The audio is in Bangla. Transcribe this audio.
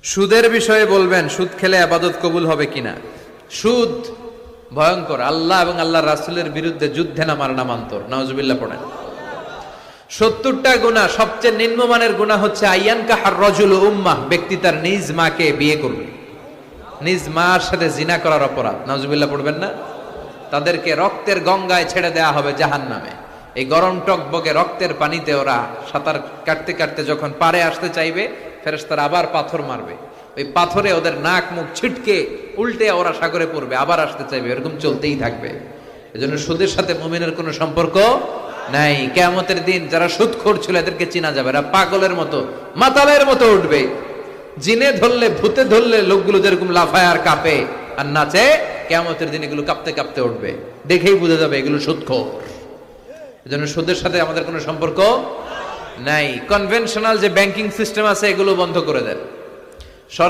সুদের বিষয়ে বলবেন, সুদ খেলে আবাদত কবুল হবে কিনা। সুদ ভয়ঙ্কর, আল্লাহ এবং আল্লাহর রাসূলের বিরুদ্ধে যুদ্ধে নামার নামান্তর। নাউজুবিল্লাহ পড়েন। 70টা গুনাহ, সবচেয়ে নিম্নমানের গুনাহ হচ্ছে আইয়ান কাহার রাজুল উম্মাহ, ব্যক্তি তার নিজ মাকে বিয়ে করবে, নিজ মার সাথে জিনা করার অপরাধ। নাউজুবিল্লাহ পড়বেন না। তাদেরকে রক্তের গঙ্গায় ছেড়ে দেয়া হবে জাহান্নামে। এই গরম টকবগে রক্তের পানিতে ওরা সাঁতার কাটতে কাটতে যখন পারে আসতে চাইবে, ফেরেশতারা আবার পাথর মারবে, ওই পাথরে ওদের নাক মুখ ছিটকে উল্টে ওরা সাগরে পড়বে, আবার আসতে চাইবে, এরকম চলতেই থাকবে। এজন্য সুদের সাথে মুমিনের কোনো সম্পর্ক নাই। কিয়ামতের দিন যারা সুদখোর ছিল এদেরকে চেনা যাবে, এরা পাগলের মতো মাতালের মতো উঠবে। জিনে ধরলে ভূতে ধরলে লোকগুলো যেরকম লাফায় আর কাঁপে আর নাচে, কিয়ামতের দিন এগুলো কাঁপতে কাঁপতে উঠবে, দেখেই বোঝা যাবে এগুলো সুদখোর। এজন্য সুদের সাথে আমাদের কোনো সম্পর্ক নাই। কনভেনশনাল যে ব্যাংকিং সিস্টেম আছে এগুলো বন্ধ করে দেন।